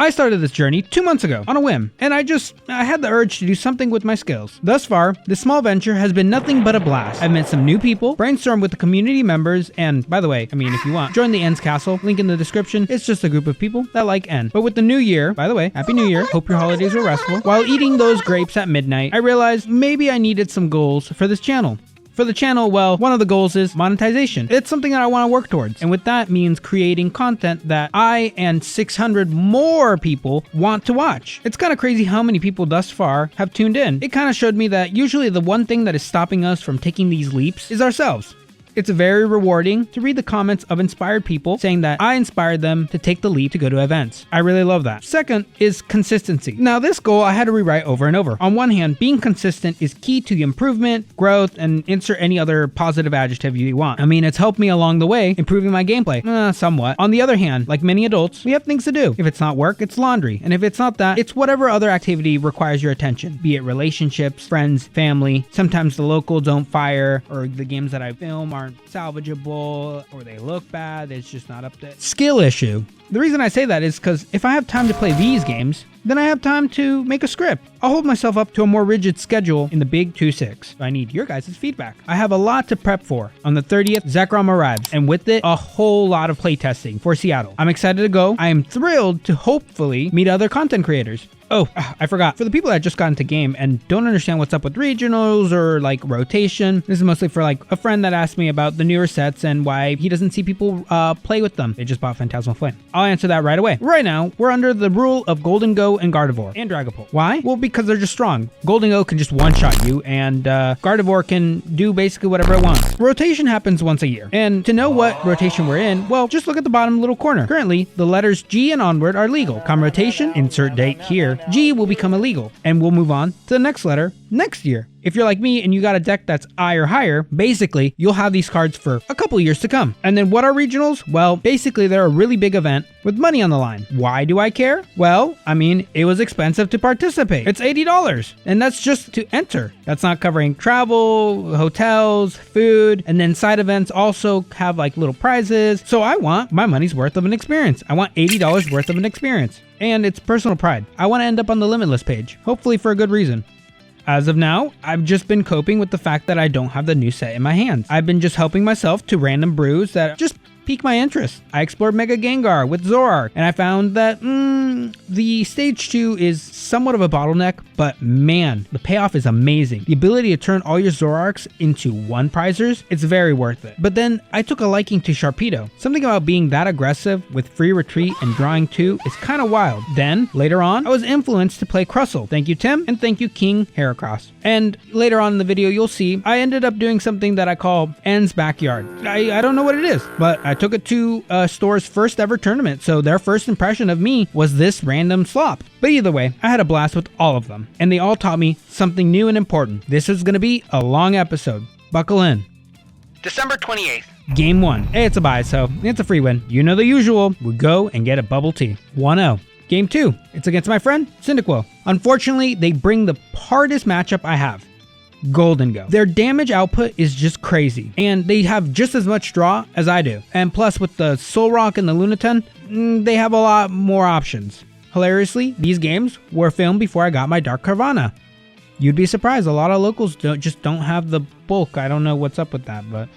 I started this journey 2 months ago on a whim, and I had the urge to do something with my skills. Thus far, this small venture has been nothing but a blast. I've met some new people, brainstormed with the community members, and by the way, if you want, join the N's Castle, link in the description. It's just a group of people that like N. But with the new year, by the way, Happy New Year, hope your holidays were restful. While eating those grapes at midnight, I realized maybe I needed some goals for this channel. For the channel, well, one of the goals is monetization. It's something that I want to work towards. And with that means creating content that I and 600 more people want to watch. It's kind of crazy how many people thus far have tuned in. It kind of showed me that usually the one thing that is stopping us from taking these leaps is ourselves. It's very rewarding to read the comments of inspired people saying that I inspired them to take the leap to go to events. I really love that. Second is consistency. Now this goal I had to rewrite over and over. On one hand, being consistent is key to improvement, growth, and insert any other positive adjective you want. It's helped me along the way, improving my gameplay, somewhat. On the other hand, like many adults, we have things to do. If it's not work, it's laundry. And if it's not that, it's whatever other activity requires your attention, be it relationships, friends, family. Sometimes the locals don't fire, or the games that I film aren't salvageable, or they look bad. It's just not up to skill issue. The reason I say that is because if I have time to play these games, then I have time to make a script. I'll hold myself up to a more rigid schedule in the big 2-6. I need your guys' feedback. I have a lot to prep for. On the 30th, Zekrom arrives, and with it, a whole lot of playtesting for Seattle. I'm excited to go. I am thrilled to hopefully meet other content creators. Oh, I forgot. For the people that just got into game and don't understand what's up with regionals or like rotation, this is mostly for like a friend that asked me about the newer sets and why he doesn't see people play with them. They just bought Phantasmal Flame. I'll answer that right away. Right now, we're under the rule of Golden Go and Gardevoir and Dragapult. Why? Well, because they're just strong. Golden Go can just one-shot you, and Gardevoir can do basically whatever it wants. Rotation happens once a year. And to know what rotation we're in, well, just look at the bottom little corner. Currently, the letters G and onward are legal. Come rotation, insert date here, G will become illegal, and we'll move on to the next letter next year. If you're like me and you got a deck that's I or higher, basically, you'll have these cards for a couple years to come. And then what are regionals? Well, basically, they're a really big event with money on the line. Why do I care? Well, it was expensive to participate. It's $80, and that's just to enter. That's not covering travel, hotels, food, and then side events also have like little prizes. So I want my money's worth of an experience. I want $80 worth of an experience. And it's personal pride. I want to end up on the Limitless page, hopefully for a good reason. As of now, I've just been coping with the fact that I don't have the new set in my hands. I've been just helping myself to random brews that just piqued my interest. I explored Mega Gengar with Zoroark, and I found that the stage 2 is somewhat of a bottleneck, but man, the payoff is amazing. The ability to turn all your Zoroarks into one prizers, it's very worth it. But then I took a liking to Sharpedo. Something about being that aggressive with free retreat and drawing 2 is kind of wild. Then, later on, I was influenced to play Crustle. Thank you, Tim, and thank you, King Heracross. And later on in the video, you'll see, I ended up doing something that I call N's Backyard. I don't know what it is, but I took it to store's first ever tournament, so their first impression of me was this random slop. But either way, I had a blast with all of them, and they all taught me something new and important. This is going to be a long episode. Buckle in. December 28th. Game 1. Hey, it's a bye, so it's a free win. You know the usual. We go and get a bubble tea. 1-0. Game 2. It's against my friend, Cyndaquil. Unfortunately, they bring the hardest matchup I have. Golden Go. Their damage output is just crazy, and they have just as much draw as I do. And plus, with the Zoroark and the Lunatone, they have a lot more options. Hilariously, these games were filmed before I got my Dark Carvanha. You'd be surprised, a lot of locals just don't have the bulk. I don't know what's up with that, but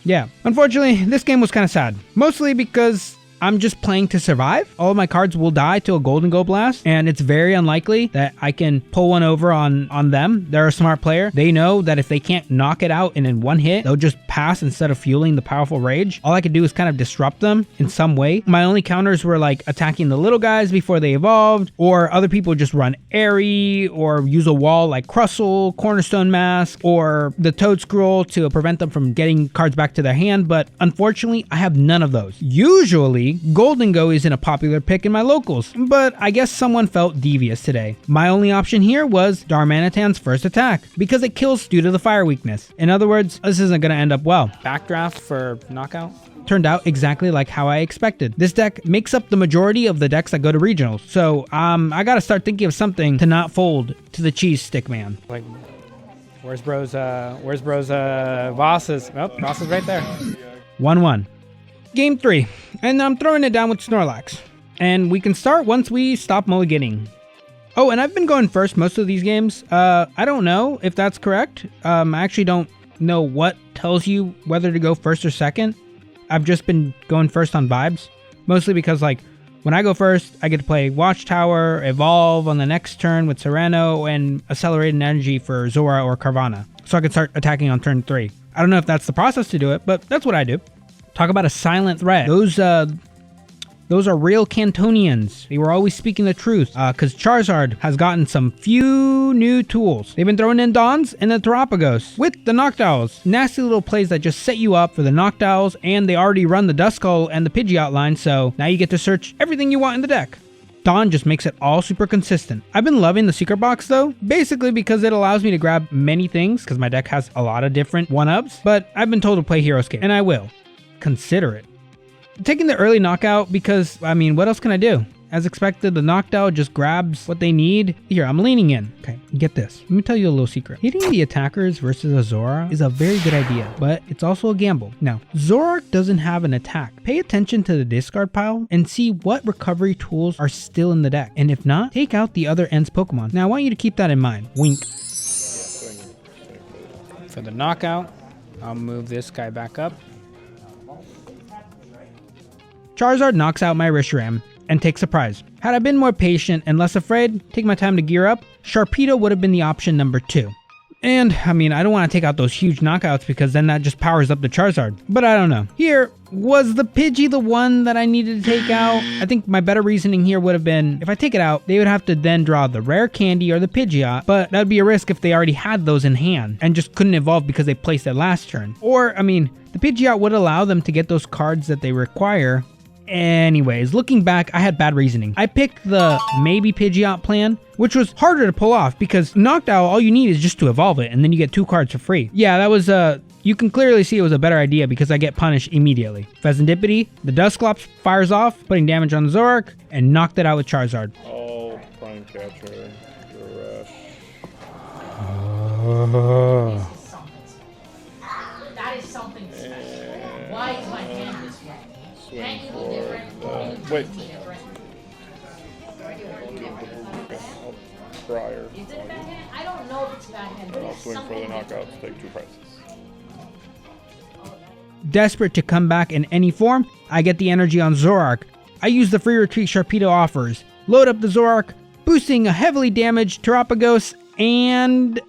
yeah. Unfortunately, this game was kind of sad. Mostly because I'm just playing to survive. All of my cards will die to a Golden Go Blast, and it's very unlikely that I can pull one over on them. They're a smart player. They know that if they can't knock it out in one hit, they'll just pass instead of fueling the powerful rage. All I could do is kind of disrupt them in some way. My only counters were like attacking the little guys before they evolved, or other people just run airy, or use a wall like Crustle, Cornerstone Mask, or the Toad Scroll to prevent them from getting cards back to their hand. But unfortunately, I have none of those. Usually, Golden Go isn't a popular pick in my locals, but I guess someone felt devious today. My only option here was Darmanitan's first attack, because it kills due to the fire weakness. In other words, this isn't going to end up well. Backdraft for knockout turned out exactly like how I expected. This deck makes up the majority of the decks that go to regionals, so I gotta start thinking of something to not fold to the cheese stick man. Like, where's bro's Voss is, oh, Voss is right there. 1-1. Game 3, and I'm throwing it down with Snorlax. And we can start once we stop mulliganing. Oh, and I've been going first most of these games. I don't know if that's correct. I actually don't know what tells you whether to go first or second. I've just been going first on vibes. Mostly because, like, when I go first, I get to play Watchtower, Evolve on the next turn with Sereno, and Accelerated Energy for Zora or Carvanha. So I can start attacking on turn 3. I don't know if that's the process to do it, but that's what I do. Talk about a silent threat. Those are real Cantonians. They were always speaking the truth, because Charizard has gotten some few new tools. They've been throwing in Dons and the Terapagos with the Noctowls. Nasty little plays that just set you up for the Noctowls, and they already run the Duskull and the Pidgeot line, so now you get to search everything you want in the deck. Dawn just makes it all super consistent. I've been loving the secret box though, basically because it allows me to grab many things, because my deck has a lot of different 1-ups, but I've been told to play Heroescape, and I will. Consider it. Taking the early knockout because, I mean, what else can I do? As expected, the Noctowl just grabs what they need. Here, I'm leaning in. Okay, get this. Let me tell you a little secret. Hitting the attackers versus a Zora is a very good idea, but it's also a gamble. Now, Zoroark doesn't have an attack. Pay attention to the discard pile and see what recovery tools are still in the deck. And if not, take out the other end's Pokemon. Now, I want you to keep that in mind. Wink. For the knockout, I'll move this guy back up. Charizard knocks out my Reshiram and takes a prize. Had I been more patient and less afraid, take my time to gear up, Sharpedo would have been the option number 2. And, I mean, I don't want to take out those huge knockouts because then that just powers up the Charizard. But I don't know. Here, was the Pidgey the one that I needed to take out? I think my better reasoning here would have been, if I take it out, they would have to then draw the rare candy or the Pidgeot, but that would be a risk if they already had those in hand and just couldn't evolve because they placed it last turn. Or, I mean, the Pidgeot would allow them to get those cards that they require. Anyways, looking back, I had bad reasoning. I picked the maybe Pidgeot plan, which was harder to pull off because Noctowl, all you need is just to evolve it and then you get 2 cards for free. Yeah, that was you can clearly see it was a better idea because I get punished immediately. Pheasantipity, the Dusclops fires off, putting damage on the Zoroark, and knocked it out with Charizard. Oh, Prime Catcher, Rush. That is something special. Why is my hand this way? Swing Can't you for be different? the, wait. Briar. Is it backhand? I don't know if it's backhand, but And I'll it's swing for the something different. knockouts, take 2 prizes. Desperate to come back in any form, I get the energy on Zoroark. I use the free retreat Sharpedo offers, load up the Zoroark, boosting a heavily damaged Terapagos, and...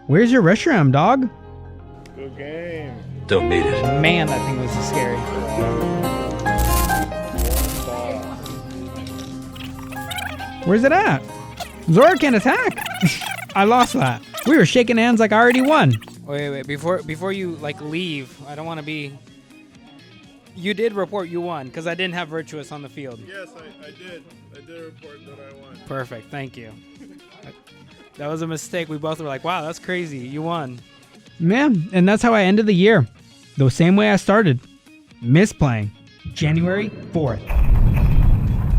Where's your Reshiram, dog? Good game. Don't need it. Man, that thing was scary. Where's it at? Zoroark can't attack. I lost that. We were shaking hands like I already won. Wait, before you like leave, I don't want to be. You did report you won because I didn't have Virtuous on the field. Yes, I did. I did report that I won. Perfect, thank you. That was a mistake. We both were like, "Wow, that's crazy. You won." Yeah, and that's how I ended the year. The same way I started. Misplaying. January 4th.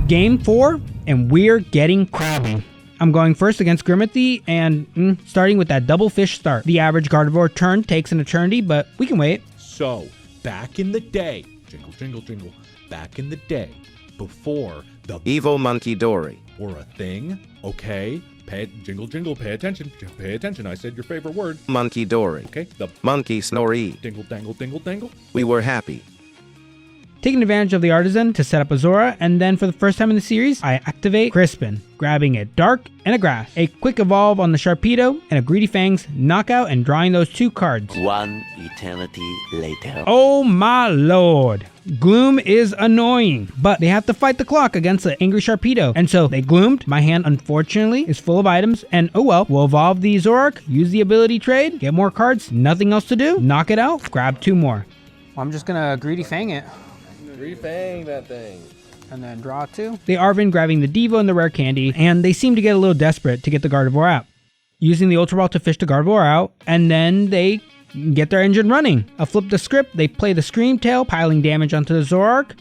Game 4, and we're getting crabby. I'm going first against Grimmothy, and starting with that double fish start. The average Gardevoir turn takes an eternity, but we can wait. So, back in the day, jingle, jingle, jingle, back in the day, before the Evil Monkey Dory. or a thing, okay? Jingle, jingle, pay attention, I said your favorite word. Monkey Dory. Okay, the Monkey Snorri. dingle, dangle, dingle, dangle. We were happy. Taking advantage of the Artisan to set up a Zora, and then for the first time in the series, I activate Crispin, grabbing a Dark and a Grass, a Quick Evolve on the Sharpedo, and a Greedy Fangs knockout and drawing those 2 cards. One eternity later. Oh my lord. Gloom is annoying, but they have to fight the clock against the angry Sharpedo, and so they gloomed. My hand, unfortunately, is full of items, and oh well, we'll evolve the Zoroark, use the ability trade, get more cards, nothing else to do, knock it out, grab 2 more. I'm just gonna Greedy Fang it. Refang that thing. And then draw 2. They Arvin grabbing the Devo and the rare candy, and they seem to get a little desperate to get the Gardevoir out. Using the Ultra Ball to fish the Gardevoir out, and then they get their engine running. A flip the script, they play the Scream Tail, piling damage onto the Zoroark.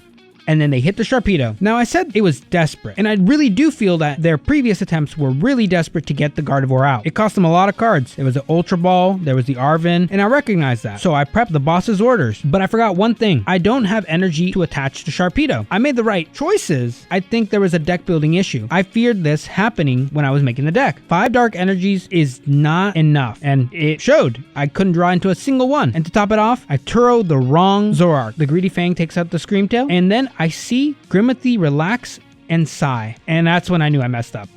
and then they hit the Sharpedo. Now I said it was desperate, and I really do feel that their previous attempts were really desperate to get the Gardevoir out. It cost them a lot of cards. There was the Ultra Ball, there was the Arvin, and I recognized that. So I prepped the boss's orders, but I forgot one thing. I don't have energy to attach to Sharpedo. I made the right choices. I think there was a deck building issue. I feared this happening when I was making the deck. 5 dark energies is not enough, and it showed. I couldn't draw into a single one. And to top it off, I Turo the wrong Zoroark. The Greedy Fang takes out the Screamtail, and then I see Grimmothy relax and sigh. And that's when I knew I messed up.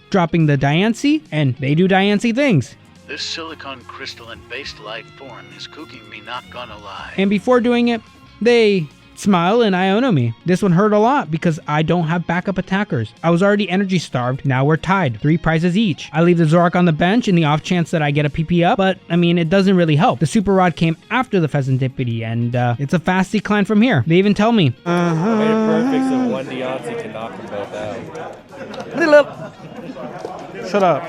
Dropping the Diancie, and they do Diancie things. This silicon crystalline-based life form is cooking me, not gonna lie. And before doing it, they smile and Iono me. This one hurt a lot because I don't have backup attackers. I was already energy starved. Now we're tied. 3 prizes each. I leave the Zoroark on the bench in the off chance that I get a PP up, but I mean, it doesn't really help. The Super Rod came after the Pheasantipity, and it's a fast decline from here. They even tell me. I made it perfect so one Diancie to knock them both out. Shut up.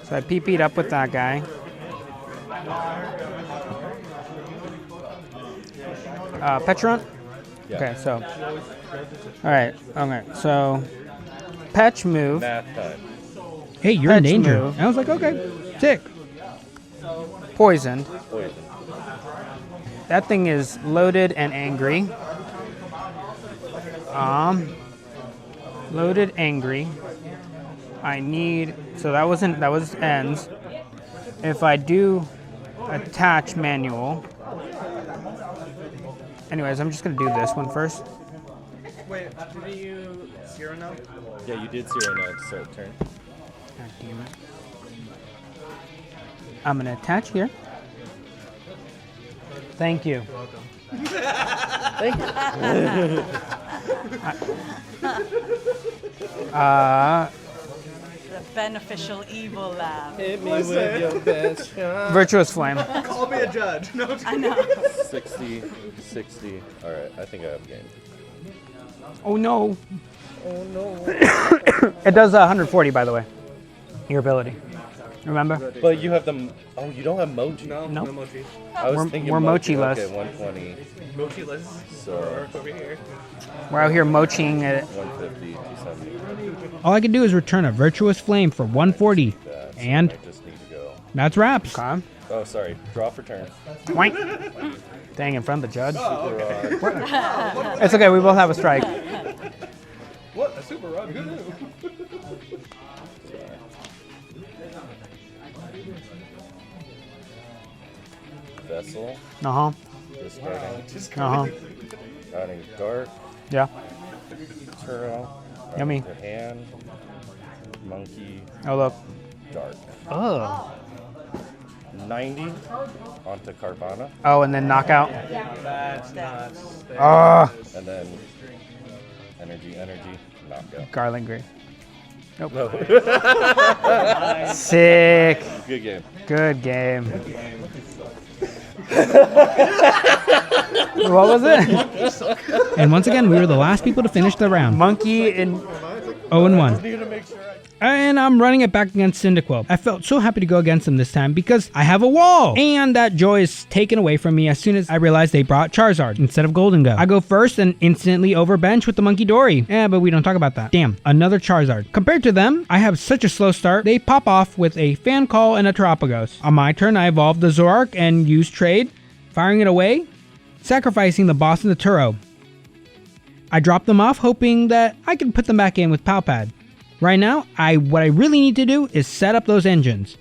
So I PP'd up with that guy. Petron? Yeah. Okay, so. Alright, okay, so. Patch move. Math time. Hey, you're in Patch danger. move. And I was like, okay, sick. Poisoned. Poison. That thing is loaded and angry. Loaded angry. I need, so that was ends. If I do attach manual. Anyways, I'm just gonna do this one first. Wait, did you zero now? Yeah, you did zero now to start the turn. God damn it. I'm gonna attach here. Thank you. Thank you. The beneficial evil lab. Hit me with your best shot. Virtuous Flame. Call me a judge. No, I know. 60, 60. All right, I think I have a game. Oh no. Oh no. It does 140, by the way. Your ability. Remember? But you have the. Oh, you don't have Mochi. Nope. no Mochi. I was thinking we're Mochi-less. Okay, 120. Mochi-less. So over here. We're out here moching it. 150, 270. All I can do is return a Virtuous Flame for 140. And I just need to go. that's wraps. Okay. Oh, sorry. Draw for turn. Wank. Dang, in front of the judge. Super Rod. It's okay, we both have a strike. What? A Super Rod? Who knew? Vessel. Uh-huh. Discarding. Adding Dark. Yeah. Turo. Yummy. The hand. Monkey. Oh, look. Dark. Oh. 90 onto Carvana. Oh, and then knockout. That's not. Oh. And then energy, knockout. Garland Green. Nope. No. Sick. Good game. Good game. What was it? And once again, we were the last people to finish the round. Monkey in 0-1. Need to make sure And I'm running it back against Cyndaquil. I felt so happy to go against him this time because I have a wall. And that joy is taken away from me as soon as I realized they brought Charizard instead of Golden Go. I go first and instantly overbench with the Monkey Dory. But we don't talk about that. Damn, another Charizard. Compared to them, I have such a slow start. They pop off with a Fan Call and a Terapagos. On my turn, I evolve the Zoroark and use Trade, firing it away, sacrificing the boss and the Turo. I drop them off hoping that I can put them back in with Palpad. Right now, what I really need to do is set up those engines.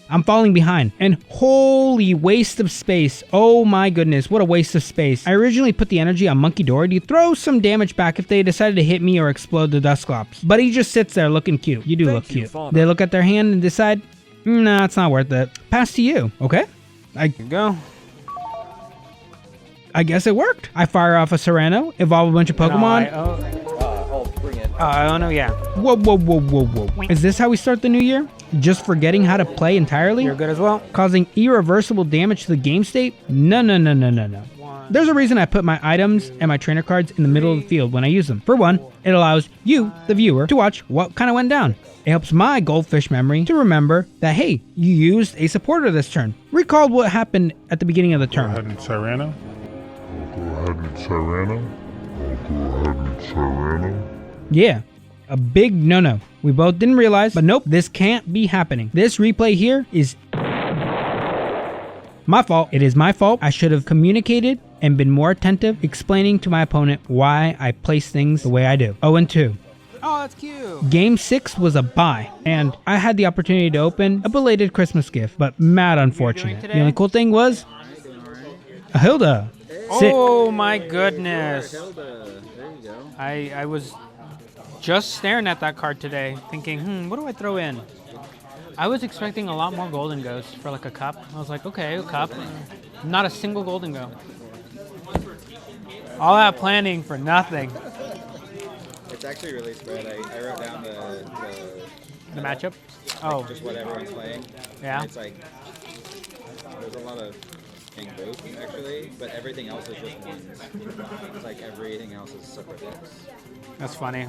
I'm falling behind, and holy waste of space. Oh my goodness, what a waste of space. I originally put the energy on Monkey Dory to throw some damage back if they decided to hit me or explode the Dusclops. But he just sits there looking cute. You do look cute. They look at their hand and decide, nah, it's not worth it. Pass to you. Okay, I can go. I guess it worked. I fire off a Serrano, evolve a bunch of Pokemon. bring it. Oh no, yeah. Whoa. Is this how we start the new year? Just forgetting how to play entirely? You're good as well. Causing irreversible damage to the game state? No. There's a reason I put my items and my trainer cards in the middle of the field when I use them. For one, it allows you, the viewer, to watch what kind of went down. It helps my goldfish memory to remember that, hey, you used a supporter this turn. Recalled what happened at the beginning of the turn. Go ahead and Serrano. Yeah, a big no-no. We both didn't realize, but nope, this can't be happening. This replay here is my fault. It is my fault. I should have communicated and been more attentive, explaining to my opponent why I place things the way I do. 0-2. Oh, that's cute. Game 6 was a bye, and I had the opportunity to open a belated Christmas gift, but mad unfortunate. The only cool thing was a Hilda. Oh my goodness. I was just staring at that card today, thinking, what do I throw in? I was expecting a lot more Golden Ghosts for like a cup. I was like, okay, a cup. Not a single Golden Go. All that planning for nothing. It's actually really spread. I wrote down The matchup? like, just what everyone's playing. Yeah. And it's like there's a lot of king boost actually, but everything else is just ones. It's like everything else is separate decks. That's funny.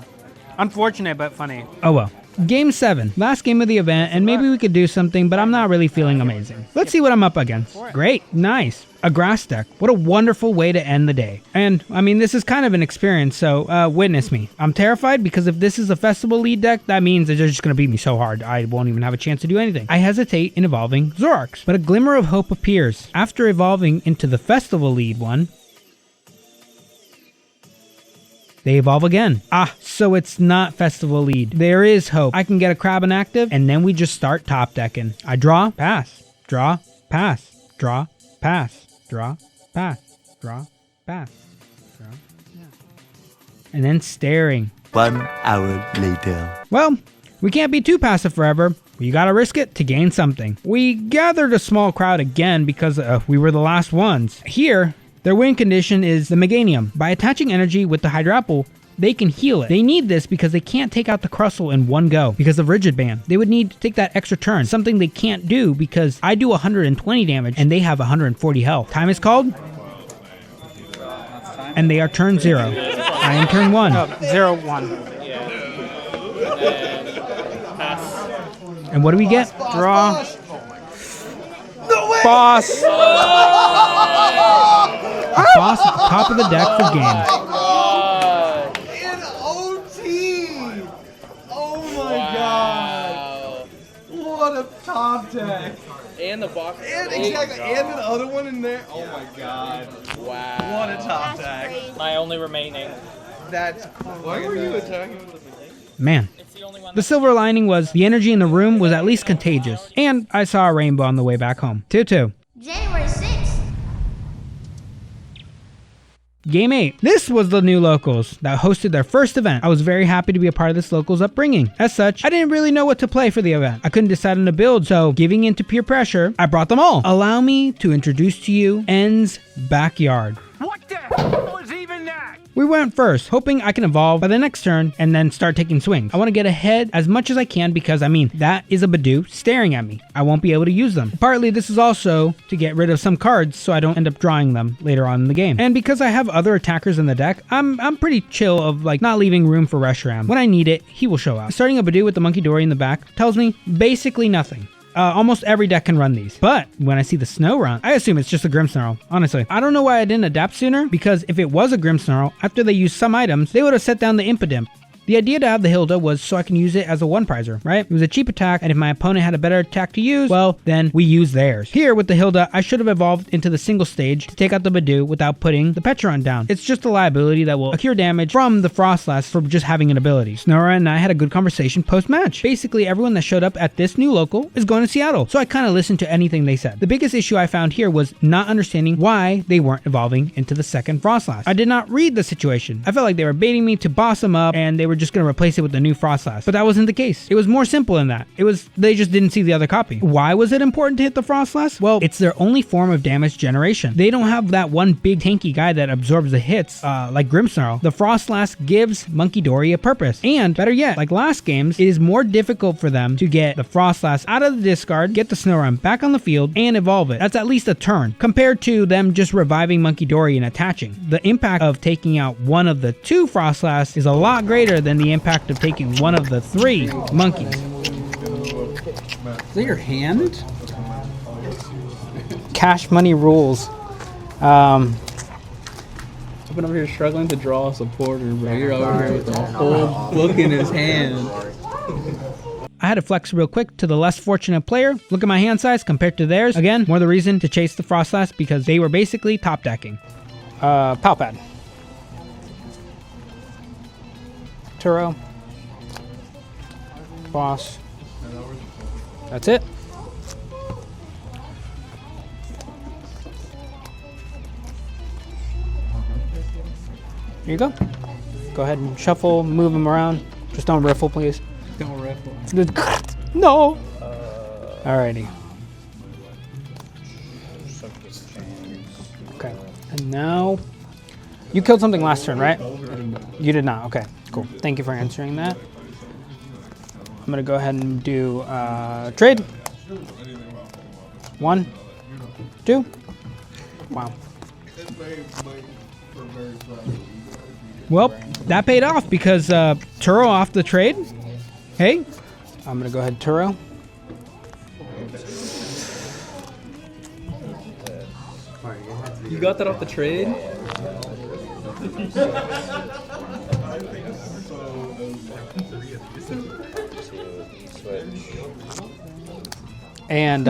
Unfortunate, but funny. Oh well. Game 7, last game of the event, and maybe we could do something, but I'm not really feeling amazing. Let's see what I'm up against. Great, nice. A grass deck. What a wonderful way to end the day. And, I mean, this is kind of an experience, so witness me. I'm terrified because if this is a festival lead deck, that means that they're just going to beat me so hard I won't even have a chance to do anything. I hesitate in evolving Zoroarks, but a glimmer of hope appears. After evolving into the festival lead one, they evolve again. Ah, so it's not festival lead. There is hope. I can get a crab inactive, and then we just start top decking. I draw, pass, draw, pass, draw, pass, draw, pass, draw, pass, draw, yeah. And then staring. 1 hour later. Well, we can't be too passive forever. You gotta risk it to gain something. We gathered a small crowd again because we were the last ones. Here, their win condition is the Meganium. By attaching energy with the Hydrapple, they can heal it. They need this because they can't take out the Crustle in one go because of Rigid Band. They would need to take that extra turn, something they can't do because I do 120 damage and they have 140 health. Time is called, and they are turn 0. I am turn 1. 0-1. And what do we get? Draw. Boss. Boss at the top of the deck for game. In OT! Oh my god! What a top deck! And the box. And exactly, and an other one in there. Oh my god! Wow. What a top deck! My only remaining. That's why were you attacking with the beginning? Man. The silver lining was the energy in the room was at least contagious, and I saw a rainbow on the way back home. 2-2. January 6th. Game 8. This was the new locals that hosted their first event. I was very happy to be a part of this locals upbringing. As such, I didn't really know what to play for the event. I couldn't decide on a build, so giving in to peer pressure, I brought them all. Allow me to introduce to you N's Backyard. What the hell was even that? We went first, hoping I can evolve by the next turn and then start taking swings. I want to get ahead as much as I can because, I mean, that is a Badoo staring at me. I won't be able to use them. Partly, this is also to get rid of some cards so I don't end up drawing them later on in the game. And because I have other attackers in the deck, I'm pretty chill of like not leaving room for Reshiram. When I need it, he will show up. Starting a Badoo with the Monkey Dory in the back tells me basically nothing. Almost every deck can run these. But when I see the Snow run, I assume it's just a Grimmsnarl, honestly. I don't know why I didn't adapt sooner, because if it was a Grimmsnarl, after they used some items, they would have set down the Impidimp. The idea to have the Hilda was so I can use it as a one-prizer, right? It was a cheap attack, and if my opponent had a better attack to use, well, then we use theirs. Here, with the Hilda, I should have evolved into the single stage to take out the Badoo without putting the Petron down. It's just a liability that will cure damage from the Frostlass for just having an ability. Snora and I had a good conversation post-match. Basically, everyone that showed up at this new local is going to Seattle, so I kind of listened to anything they said. The biggest issue I found here was not understanding why they weren't evolving into the second Frostlass. I did not read the situation. I felt like they were baiting me to boss them up, and they were just going to replace it with the new Frostlass. But that wasn't the case. It was more simple than that. They just didn't see the other copy. Why was it important to hit the Frostlass? Well, it's their only form of damage generation. They don't have that one big tanky guy that absorbs the hits, like Grimmsnarl. The Frostlass gives Monkey Dory a purpose. And better yet, like last games, it is more difficult for them to get the Frostlass out of the discard, get the Snorunt back on the field, and evolve it. That's at least a turn, compared to them just reviving Monkey Dory and attaching. The impact of taking out one of the two Frostlass is a lot greater than the impact of taking one of the three monkeys. Is that your hand? Cash money rules. been over here struggling to draw a supporter, bro. You're over here with the whole book in his hand. I had to flex real quick to the less fortunate player. Look at my hand size compared to theirs. Again, more the reason to chase the Frostlass because they were basically top decking. Palpad. Turo. Boss. That's it. Here you go. Go ahead and shuffle, move them around. Just don't riffle, please. Don't riffle. No. Alrighty. Okay. And now, you killed something last turn, right? You did not. Okay. Cool. Thank you for answering that. I'm gonna go ahead and do trade. 1, 2. Wow. Well, that paid off because Turo off the trade. Hey, I'm gonna go ahead Turo. You got that off the trade? And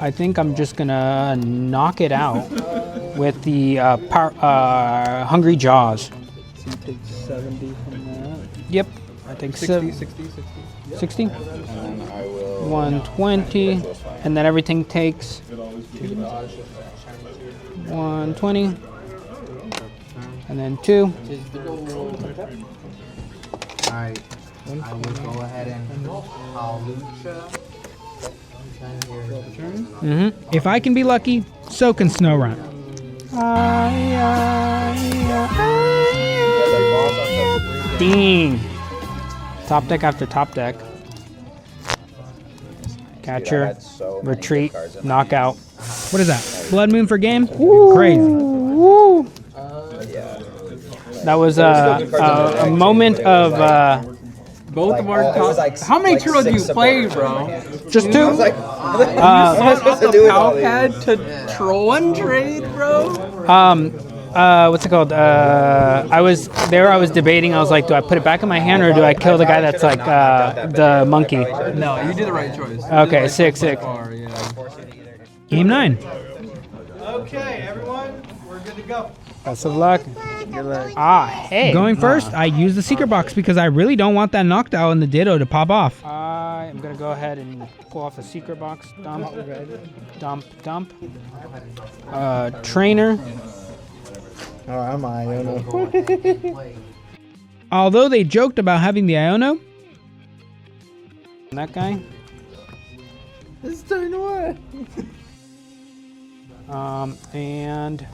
I think I'm just gonna knock it out with the Hungry Jaws. So you take 70 from that? Yep, I think 60. 60? 120, and then everything takes 120, and then 2. Alright, I will go ahead and If I can be lucky, so can Snowrun. Ding! Top deck after top deck. Catcher, retreat, knockout. What is that? Blood Moon for game? Crazy. Woo. That was a moment of... both of our top... How many Turo do you play, bro? Just 2. You set up the Palpad to troll and trade, bro? What's it called? I was debating. I was like, do I put it back in my hand or do I kill the guy that's like the monkey? No, you did the right choice. Okay, 6. Game 9. Okay, everyone, we're good to go. Best of luck. Hey. Going first, I use the secret box because I really don't want that knocked out in the Ditto to pop off. I'm gonna go ahead and pull off a secret box. Dump. Trainer. Oh, I'm Iono. Although they joked about having the Iono. That guy. It's turn away. And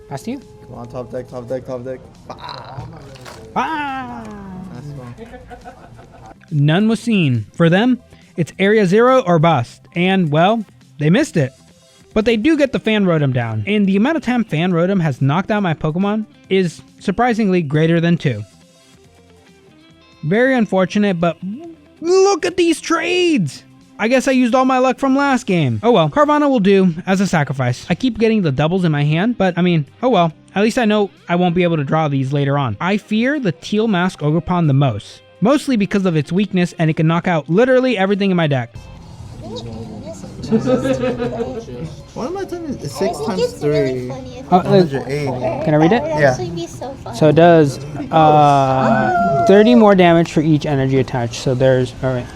pass to you. Come on, top deck. That's fine. None was seen. For them, it's Area 0 or bust. And, well, they missed it. But they do get the Fan Rotom down. And the amount of time Fan Rotom has knocked out my Pokemon is surprisingly greater than 2. Very unfortunate, but look at these trades! I guess I used all my luck from last game. Oh well, Carvana will do as a sacrifice. I keep getting the doubles in my hand, but I mean, oh well. At least I know I won't be able to draw these later on. I fear the Teal Mask Ogerpon the most. Mostly because of its weakness and it can knock out literally everything in my deck. One of my time is 6 times 3. 180. Can I read it? Yeah. So it does 30 more damage for each energy attached. So there's, alright.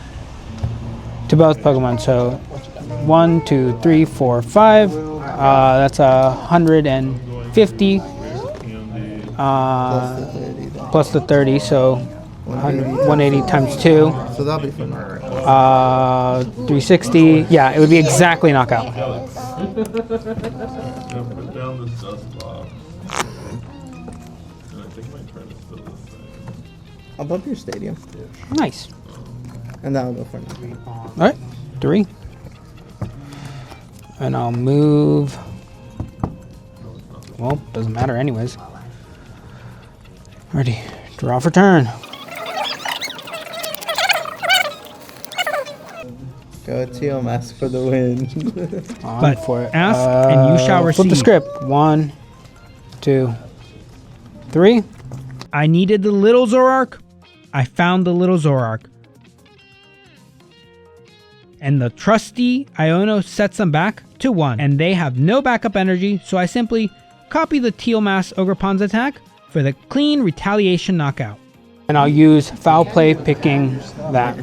To both Pokemon. So 1, 2, 3, 4, 5. That's 150. Plus the 30. So 180 times 2. So that'll be fun. 360. Yeah, it would be exactly knockout. I'll bump your stadium. Nice. And that'll go for now. Alright, 3. And I'll move. Well, doesn't matter anyways. Ready. Draw for turn. Go Teal, ask for the win. But ask and you shall receive. Flip the script. 1, 2, 3. I needed the little Zoroark. I found the little Zoroark. And the trusty Iono sets them back to 1. And they have no backup energy, so I simply copy the Teal Mass Ogerpon's attack for the clean retaliation knockout. And I'll use foul play picking that.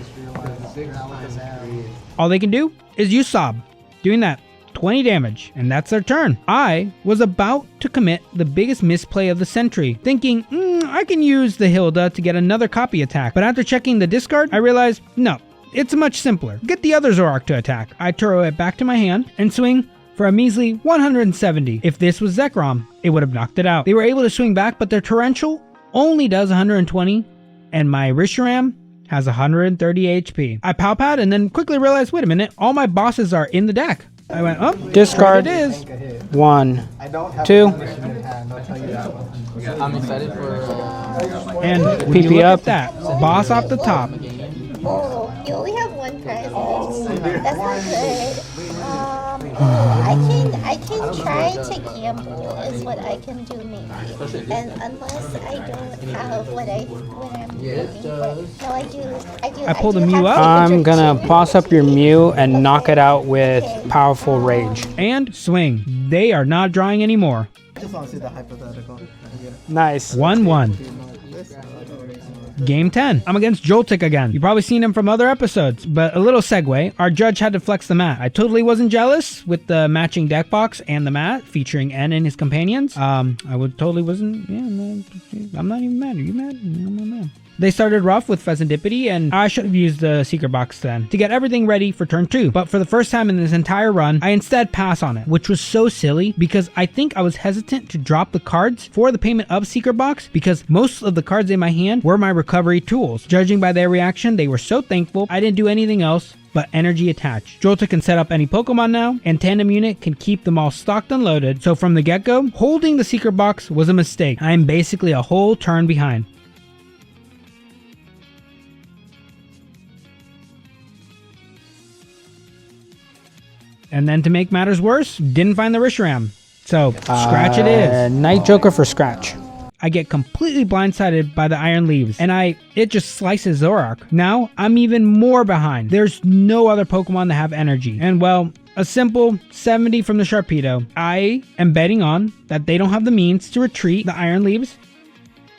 All they can do is use Sob, doing that 20 damage, and that's their turn. I was about to commit the biggest misplay of the century, thinking, I can use the Hilda to get another copy attack, but after checking the discard, I realized, no, it's much simpler. Get the other Zoroark to attack. I throw it back to my hand and swing for a measly 170. If this was Zekrom, it would have knocked it out. They were able to swing back, but their Torrential only does 120, and my Reshiram has 130 HP. I Palpad and then quickly realized, wait a minute, all my bosses are in the deck. I went, oh, discard. It is. 1, 2. I'm excited for. And PP up. That boss off the top. Oh, you only have one prize left. That's not good. I can try to gamble is what I can do maybe. And unless I don't have what I'm looking for. No, I do. I pulled a Mew up. I'm gonna boss up your Mew and knock it out with powerful rage. And swing. They are not drawing anymore. I just want to see the hypothetical. Nice. 1-1. Game 10. I'm against Joltik again. You've probably seen him from other episodes, but a little segue. Our judge had to flex the mat. I totally wasn't jealous with the matching deck box and the mat featuring N and his companions. I totally wasn't. Yeah, I'm not even mad. Are you mad? No, I'm not mad. They started rough with Pheasantipity, and I should have used the secret box then to get everything ready for turn 2. But for the first time in this entire run, I instead pass on it, which was so silly because I think I was hesitant to drop the cards for the payment of secret box because most of the cards in my hand were my recovery tools. Judging by their reaction, they were so thankful I didn't do anything else but energy attached. Joltik can set up any Pokemon now, and Tandem Unit can keep them all stocked and loaded. So from the get-go, holding the secret box was a mistake. I am basically a whole turn behind. And then to make matters worse, didn't find the Reshiram. So, scratch it is. Night Joker for scratch. I get completely blindsided by the Iron Leaves, and it just slices Zoroark. Now, I'm even more behind. There's no other Pokemon that have energy. And well, a simple 70 from the Sharpedo. I am betting on that they don't have the means to retreat the Iron Leaves.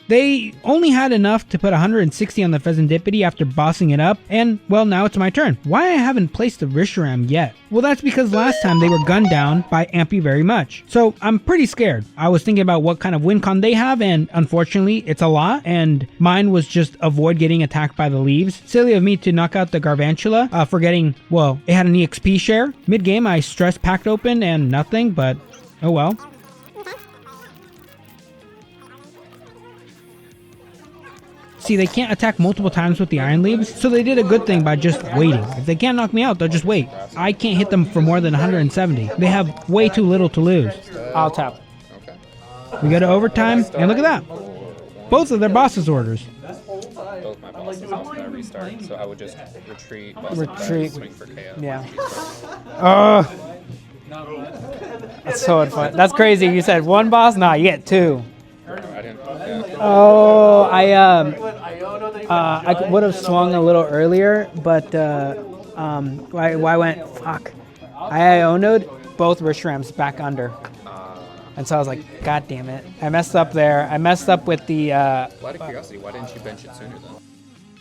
They only had enough to put 160 on the Pheasantipity after bossing it up, and well, now it's my turn. Why I haven't placed the Reshiram yet? Well, that's because last time they were gunned down by Ampy very much. So I'm pretty scared. I was thinking about what kind of win con they have, and unfortunately, it's a lot, and mine was just avoid getting attacked by the leaves. Silly of me to knock out the Garvantula, forgetting, well, it had an EXP share. Mid-game, I stress packed open and nothing, but oh well. See, they can't attack multiple times with the Iron Leaves, so they did a good thing by just waiting. If they can't knock me out, they'll just wait. I can't hit them for more than 170. They have way too little to lose. I'll tap. We go to overtime, and look at that. Both of their bosses' orders. Both my bosses after that restart, so I would just retreat, swing for KO. Yeah. That's so unfun. That's crazy. You said one boss? Nah, you get 2. I didn't. Yeah. Oh, I would have swung a little earlier, but I went fuck. I Iono'd both Reshirams back under, and so I was like, God damn it! I messed up there. I messed up with the. Out of curiosity, why didn't you bench it sooner then?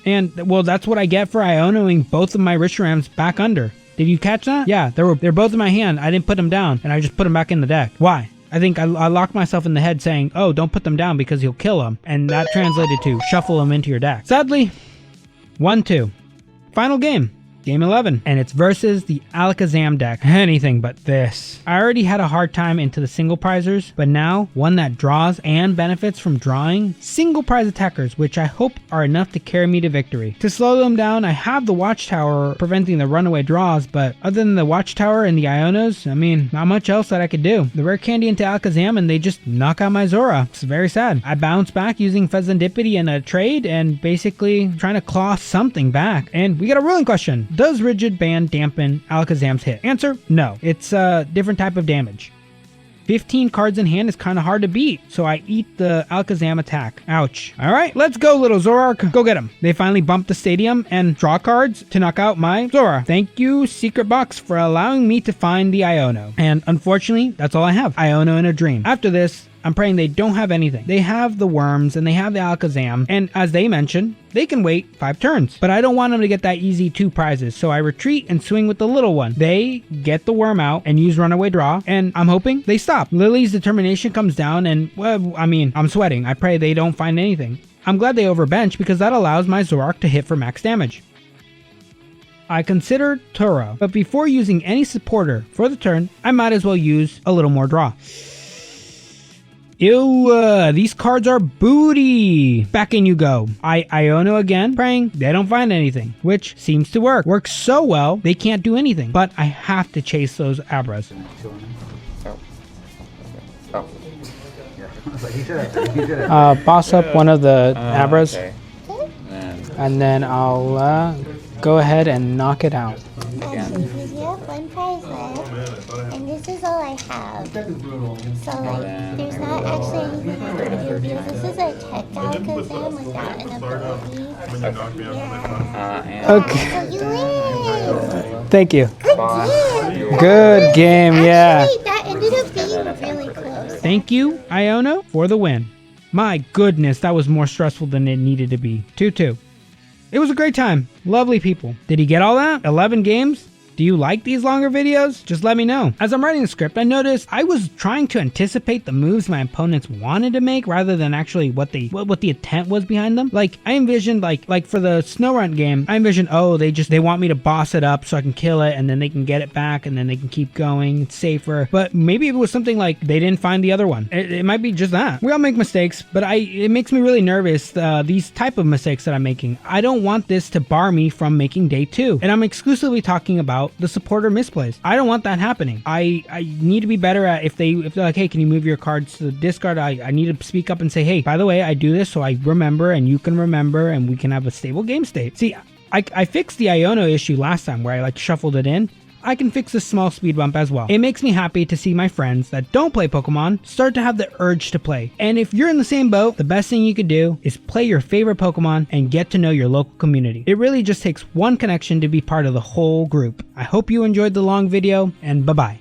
And well, that's what I get for Ionoing both of my Reshirams back under. Did you catch that? Yeah, they're both in my hand. I didn't put them down, and I just put them back in the deck. Why? I think I locked myself in the head saying, oh, don't put them down because you'll kill them. And that translated to shuffle them into your deck. Sadly, 1-2. Final game. Game 11, and it's versus the Alakazam deck. Anything but this. I already had a hard time into the single prizers, but now one that draws and benefits from drawing single prize attackers, which I hope are enough to carry me to victory. To slow them down, I have the Watchtower preventing the runaway draws, but other than the Watchtower and the Ionos, I mean, not much else that I could do. The rare candy into Alakazam and they just knock out my Zora. It's very sad. I bounce back using Pheasantipity in a trade and basically trying to claw something back. And we got a ruling question. does Rigid Band dampen Alakazam's hit? Answer, no. It's a different type of damage. 15 cards in hand is kind of hard to beat, so I eat the Alakazam attack. Ouch. Alright, let's go, little Zoroark. Go get him. They finally bumped the stadium and draw cards to knock out my Zoroark. Thank you, Secret Box, for allowing me to find the Iono. And unfortunately, that's all I have. Iono in a dream. After this, I'm praying they don't have anything. They have the worms and they have the Alakazam, and as they mentioned, they can wait 5 turns. But I don't want them to get that easy 2 prizes, so I retreat and swing with the little one. They get the worm out and use runaway draw, and I'm hoping they stop. Lily's determination comes down and, well, I mean, I'm sweating. I pray they don't find anything. I'm glad they overbench because that allows my Zoroark to hit for max damage. I considered Turo, but before using any supporter for the turn, I might as well use a little more draw. Ew, these cards are booty. Back in you go. Iono again, praying they don't find anything, which seems to work. Works so well, they can't do anything, but I have to chase those Abras. Boss up one of the Abras, Okay. and then I'll go ahead and knock it out. You have 1 prize left, and this is all I have. So, like, there's not actually anything I can do because this is a tech Alakazam without an ability. Yeah. Okay. So you win! Thank you. Good game! Good game, yeah. Actually, that ended up being really close. Thank you, Iono, for the win. My goodness, that was more stressful than it needed to be. 2-2. It was a great time. Lovely people. Did he get all that? 11 games? Do you like these longer videos? Just let me know. As I'm writing the script, I noticed I was trying to anticipate the moves my opponents wanted to make rather than actually what the intent was behind them. Like, I envisioned like for the Snorunt game, I envisioned, oh, they want me to boss it up so I can kill it and then they can get it back and then they can keep going. It's safer. But maybe it was something like they didn't find the other one. It might be just that. We all make mistakes, but it makes me really nervous, these type of mistakes that I'm making. I don't want this to bar me from making day 2. And I'm exclusively talking about the supporter misplays. I don't want that happening. I need to be better at if they're like, hey, can you move your cards to the discard? I need to speak up and say, hey, by the way, I do this so I remember and you can remember and we can have a stable game state. See, I fixed the Iono issue last time where I shuffled it in. I can fix this small speed bump as well. It makes me happy to see my friends that don't play Pokemon start to have the urge to play. And if you're in the same boat, the best thing you could do is play your favorite Pokemon and get to know your local community. It really just takes one connection to be part of the whole group. I hope you enjoyed the long video, and bye-bye.